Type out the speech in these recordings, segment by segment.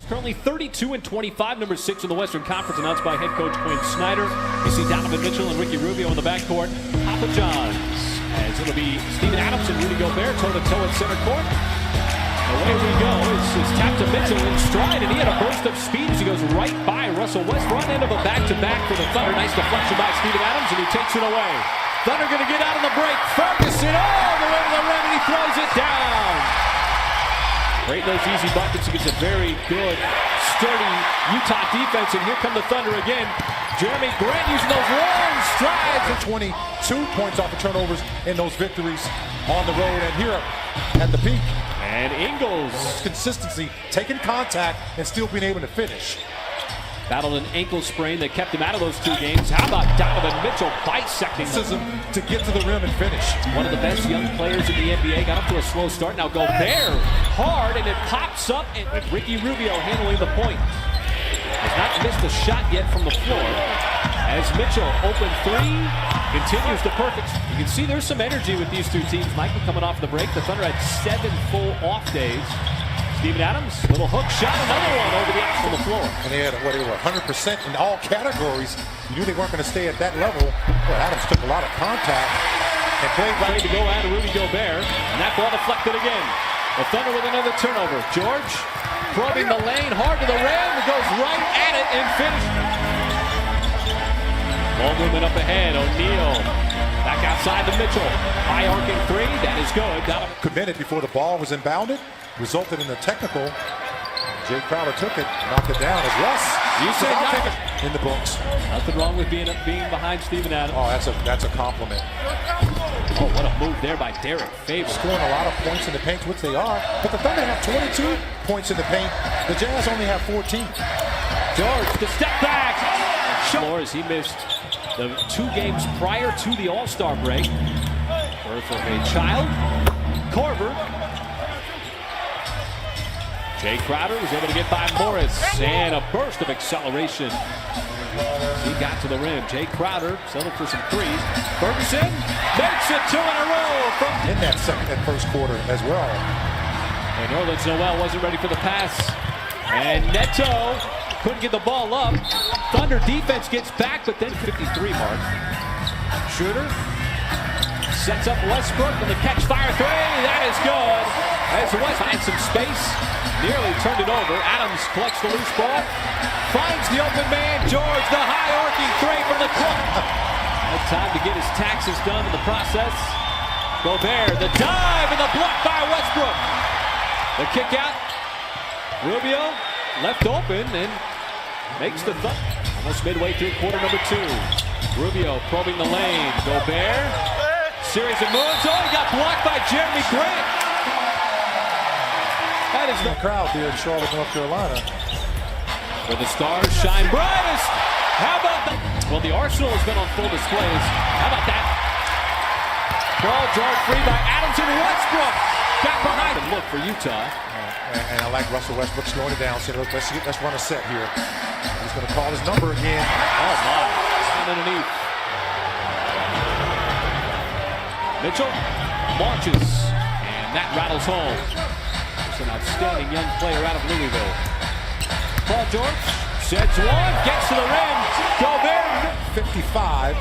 Currently 32 and 25, number 6 in the Western Conference, announced by head coach Quinn Snyder. You see Donovan Mitchell and Ricky Rubio in the backcourt. Papa John's, as it'll be Steven Adams and Rudy Gobert toe-to-toe at center court. Away we go. It's tapped to Mitchell in stride, and he had a burst of speed as he goes right by Russell Westbrook. End of a back-to-back for the Thunder. Nice deflection by Steven Adams, and he takes it away. Thunder going to get out on the break. Ferguson all the way to the rim, and he throws it down. Great those easy buckets against a very good, sturdy Utah defense, and here come the Thunder again. Jeremy Grant using those long strides. 22 points off of turnovers in those victories on the road, and here at the peak. And Ingles. Consistency, taking contact, and still being able to finish. Battled an ankle sprain that kept him out of those 2 games. How about Donovan Mitchell bisecting him to get to the rim and finish? One of the best young players in the NBA. Got up to a slow start. Now Gobert hard, and it pops up. And with Ricky Rubio handling the point. Has not missed a shot yet from the floor. As Mitchell, open 3, continues the perfect. You can see there's some energy with these 2 teams. Michael coming off the break. The Thunder had 7 full off days. Steven Adams, little hook shot, another one over the edge from the floor. And they had 100% in all categories. You knew they weren't going to stay at that level. Well, Adams took a lot of contact and played right to go out of Rudy Gobert, and that ball deflected again. The Thunder with another turnover. George probing the lane hard to the rim, goes right at it and finishes. Ball movement up ahead. O'Neal back outside to Mitchell. High arcing 3, that is good. Committed before the ball was inbounded. Resulted in a technical. Jay Crowder took it, knocked it down as Russ. You say take it in the books. Nothing wrong with being behind Steven Adams. Oh, that's a compliment. Oh, what a move there by Derek Favors. Scoring a lot of points in the paint, which they are. But the Thunder have 22 points in the paint. The Jazz only have 14. George, the step back. As he missed the 2 games prior to the All-Star break. Birth of a child. Korver. Jay Crowder was able to get by Morris, and a burst of acceleration. He got to the rim. Jay Crowder settled for some 3s. Ferguson makes it 2 in a row from in that second and first quarter as well. And Nerlens Noel wasn't ready for the pass. And Neto couldn't get the ball up. Thunder defense gets back, but then 53 mark. Schroeder sets up Westbrook and the catch fire 3. That is good. As West finds some space. Nearly turned it over. Adams collects the loose ball. Finds the open man. George, the high arcing 3 from the corner. Had time to get his taxes done in the process. Gobert, the dive and the block by Westbrook. The kick out. Rubio left open and makes the almost midway through quarter number 2. Rubio probing the lane. Gobert. Series of moves. Oh, he got blocked by Jeremy Grant. That is the crowd here in Charlotte, North Carolina. Where the stars shine brightest. How about that? Well, the arsenal has been on full displays. How about that? Ball drawn free by Adams and Westbrook. Got behind and look for Utah. And I like Russell Westbrook slowing it down. Saying, let's run a set here. He's going to call his number again. Oh, my. And underneath. Mitchell launches. And that rattles home. An outstanding young player out of Louisville. Paul George sets 1, gets to the rim. Gobert. 55.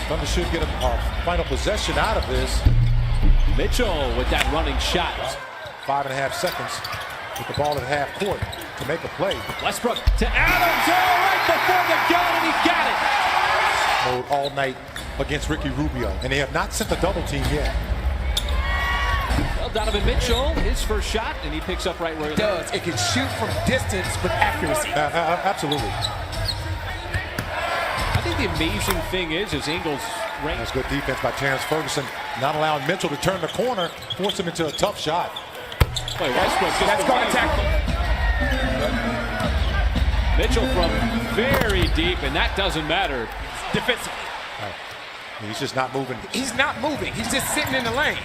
Thunder should get a final possession out of this. Mitchell with that running shot. 5.5 seconds with the ball at half court to make a play. Westbrook to Adams. Oh, right before the gun, and he got it. Mode all night against Ricky Rubio, and they have not sent a double team yet. Well, Donovan Mitchell, his first shot, and he picks up right where it does. It can shoot from distance with accuracy. Absolutely. I think the amazing thing is Ingles. That's good defense by Terrence Ferguson, not allowing Mitchell to turn the corner, force him into a tough shot. Boy, Westbrook just that's going to tackle. Mitchell from very deep, and that doesn't matter. Defensively. He's just not moving. He's not moving. He's just sitting in the lane.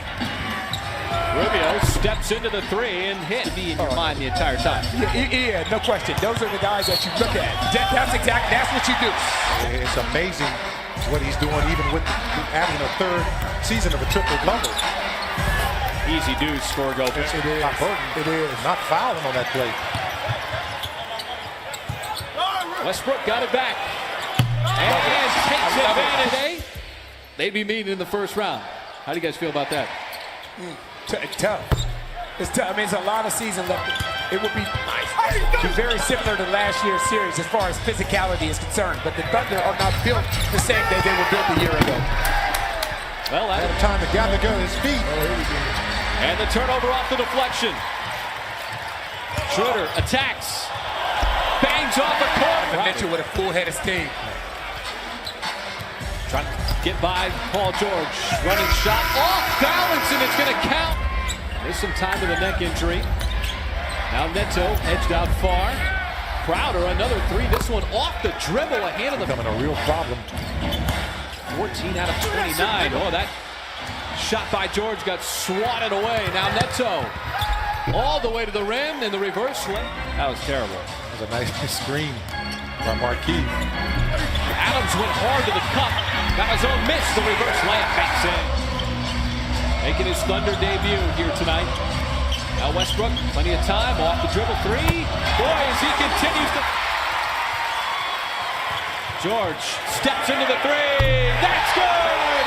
Rubio steps into the 3 and hit. To be in your mind the entire time. Yeah, no question. Those are the guys that you look at. That's exactly. That's what you do. It's amazing what he's doing, even with adding a 3rd season of a triple-double. Easy deuce for Gobert. It is. Not fouling on that play. Westbrook got it back. And takes advantage. They'd be meeting in the first round. How do you guys feel about that? Tough. It's tough. I mean, it's a lot of season left. It would be very similar to last year's series as far as physicality is concerned. But the Thunder are not built the same way they were built a year ago. Well, at a time to gather to his feet. And the turnover off the deflection. Schroeder attacks. Bangs off a corner. Mitchell with a full head of steam. Trying to get by Paul George. Running shot off balance, and it's going to count. There's some time with a neck injury. Now Neto edged out far. Crowder, another three. This one off the dribble. A hand of the... Becoming a real problem. 14 out of 29. Oh, that shot by George got swatted away. Now Neto all the way to the rim and the reverse lay. That was terrible. That was a nice screen by Marquis. Adams went hard to the cup. Got his own miss. The reverse layup backs in. Making his Thunder debut here tonight. Now Westbrook, plenty of time. Off the dribble three. Boy, as he continues to... George steps into the three. That's good!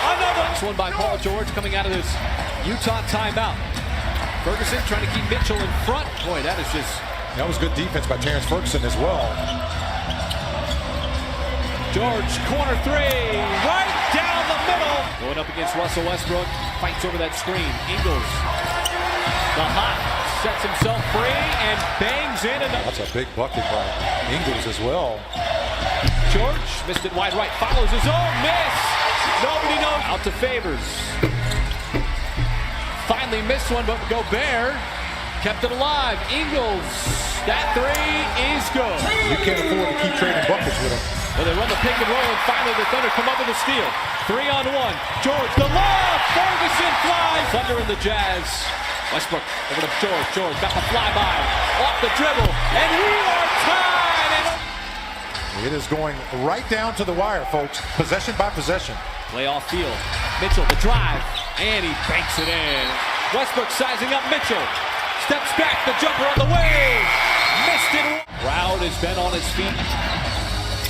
Another one by Paul George coming out of this Utah timeout. Ferguson trying to keep Mitchell in front. Boy, that is just... That was good defense by Terrence Ferguson as well. George, corner three, right down the middle. Going up against Russell Westbrook, fights over that screen. Ingles, the hot, sets himself free and bangs in. That's a big bucket by Ingles as well. George missed it wide right, follows his own miss. Nobody knows. Out to Favors. Finally missed one, but Gobert kept it alive. Ingles, that three is good. You can't afford to keep trading buckets with him. Well, they run the pick and roll, and finally the Thunder come up with a steal. 3-on-1. George, the lob. Ferguson flies. Thunder and the Jazz. Westbrook over to George. George got the flyby. Off the dribble. And we are tied. It is going right down to the wire, folks. Possession by possession. Play off field. Mitchell, the drive. And he banks it in. Westbrook sizing up Mitchell. Steps back. The jumper on the way. Missed it. Crowd has been on his feet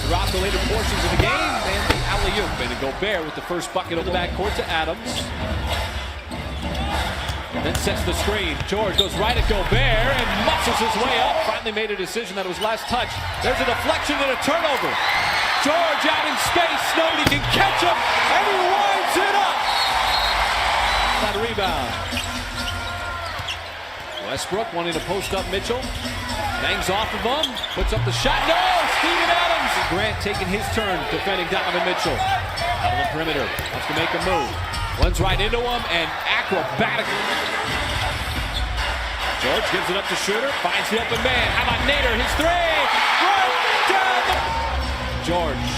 throughout the later portions of the game, and the alley-oop, and Gobert with the first bucket on the backcourt to Adams. Then sets the screen. George goes right at Gobert and muscles his way up. Finally made a decision that it was last touch. There's a deflection and a turnover. George out in space. Nobody can catch him, and he winds it up. That rebound. Westbrook wanting to post up Mitchell. Bangs off of him. Puts up the shot. No! Steven Adams! Grant taking his turn defending Donovan Mitchell. Out of the perimeter. Wants to make a move. Runs right into him and acrobatically. George gives it up to Schroeder. Finds the open man. How about Nader? His three! Right down the... George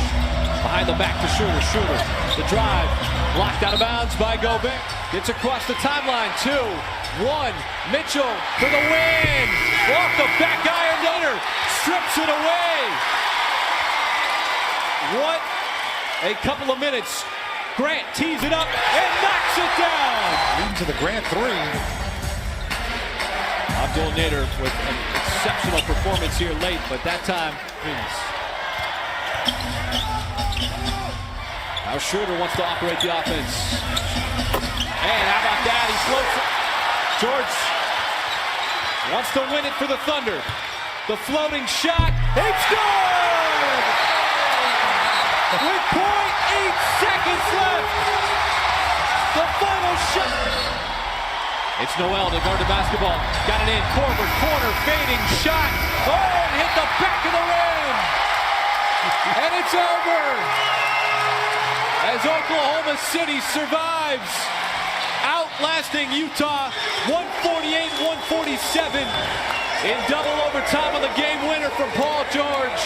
behind the back to Schroeder. Schroeder. The drive. Blocked out of bounds by Gobert. Gets across the timeline. 2-1. Mitchell for the win. Off the back iron. Nader strips it away. What a couple of minutes. Grant tees it up and knocks it down. Leading to the Grant three. Abdul Nader with an exceptional performance here late, but that time wins. Now Schroeder wants to operate the offense. And how about that? He floats it. George wants to win it for the Thunder. The floating shot. It's good! With 0.8 seconds left. The final shot. It's Noel to guard the basketball. Got it in. Korver, corner, fading shot. Oh, it hit the back of the rim. And it's over. As Oklahoma City survives, outlasting Utah 148-147 in double overtime on the game winner from Paul George.